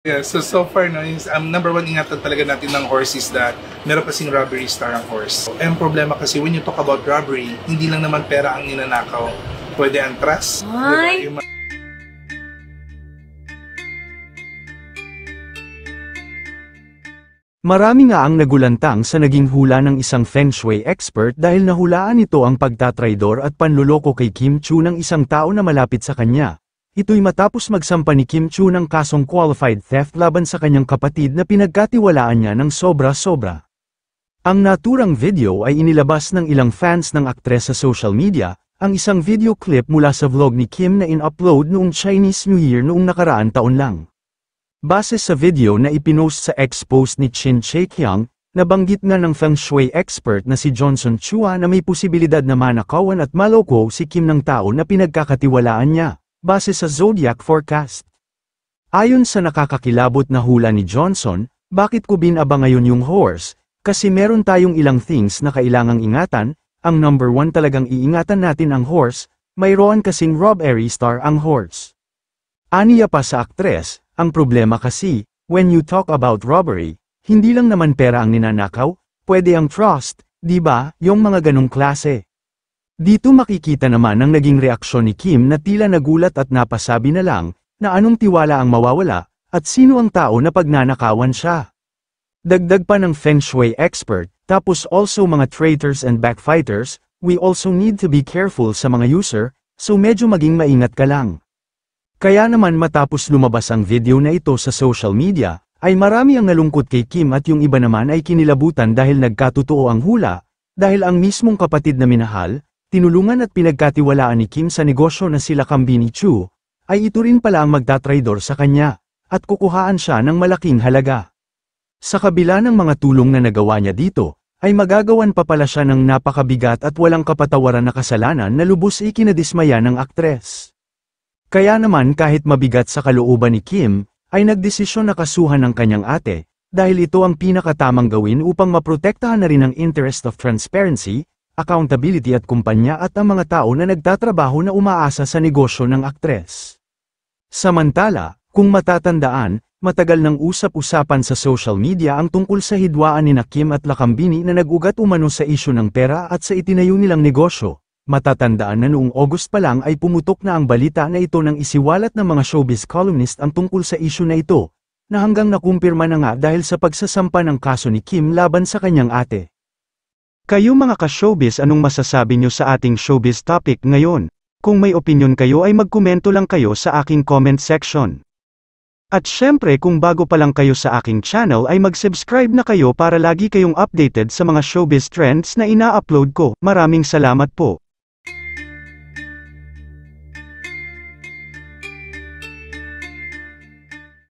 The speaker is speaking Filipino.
Yeah, so far, no, is, number one, ingatan talaga natin ng horse is that meron kasing robbery star ang horse. Ang problema kasi when you talk about robbery, hindi lang naman pera ang ninanakaw. Pwede ang trust. Ay! Diba? Marami nga ang nagulantang sa naging hula ng isang feng shui expert dahil nahulaan nito ang pagtatraidor at panluloko kay Kim Chu ng isang tao na malapit sa kanya. Ito'y matapos magsampa ni Kim Chu ng kasong qualified theft laban sa kanyang kapatid na pinagkatiwalaan niya ng sobra-sobra. Ang naturang video ay inilabas ng ilang fans ng aktres sa social media, ang isang video clip mula sa vlog ni Kim na in-upload noong Chinese New Year noong nakaraang taon lang. Base sa video na ipinost sa ex-post ni Chin Che-kyung, nabanggit nga ng feng shui expert na si Johnson Chua na may posibilidad na manakawan at maloko si Kim ng tao na pinagkakatiwalaan niya, base sa zodiac forecast. Ayon sa nakakakilabot na hula ni Johnson, bakit ko binaba ngayon yung horse? Kasi meron tayong ilang things na kailangang ingatan, ang number 1 talagang iingatan natin ang horse, mayroon kasing robbery star ang horse. Aniya pa sa aktres, ang problema kasi, when you talk about robbery, hindi lang naman pera ang ninanakaw, pwede ang trust, di ba, yung mga ganong klase. Dito makikita naman ang naging reaksyon ni Kim na tila nagulat at napasabi na lang, na anong tiwala ang mawawala, at sino ang tao na pagnanakawan siya. Dagdag pa ng feng shui expert, tapos also mga traitors and backfighters, we also need to be careful sa mga user, so medyo maging maingat ka lang. Kaya naman matapos lumabas ang video na ito sa social media, ay marami ang nalungkot kay Kim at yung iba naman ay kinilabutan dahil nagkatotoo ang hula, dahil ang mismong kapatid na minahal, tinulungan at pinagkatiwalaan ni Kim sa negosyo na sila kambi ni Chu, ay ito rin pala ang magtatraidor sa kanya, at kukuhaan siya ng malaking halaga. Sa kabila ng mga tulong na nagawa niya dito, ay magagawan pa pala siya ng napakabigat at walang kapatawaran na kasalanan na lubos ikinadismaya ng aktres. Kaya naman kahit mabigat sa kalooban ni Kim, ay nagdesisyon na kasuhan ng kanyang ate, dahil ito ang pinakatamang gawin upang maprotektahan na rin ang interest of transparency, accountability at kumpanya at ang mga tao na nagtatrabaho na umaasa sa negosyo ng aktres. Samantala, kung matatandaan, matagal nang usap-usapan sa social media ang tungkol sa hidwaan ni Kim at Lakambini na nag-ugat umano sa isyu ng pera at sa itinayo nilang negosyo. Matatandaan na noong August pa lang ay pumutok na ang balita na ito nang isiwalat ng mga showbiz columnist ang tungkol sa isyu na ito, na hanggang nakumpirma na nga dahil sa pagsasampa ng kaso ni Kim laban sa kanyang ate. Kayo mga ka-showbiz, anong masasabi nyo sa ating showbiz topic ngayon? Kung may opinion kayo ay magkomento lang kayo sa aking comment section. At syempre kung bago pa lang kayo sa aking channel ay mag-subscribe na kayo para lagi kayong updated sa mga showbiz trends na ina-upload ko. Maraming salamat po.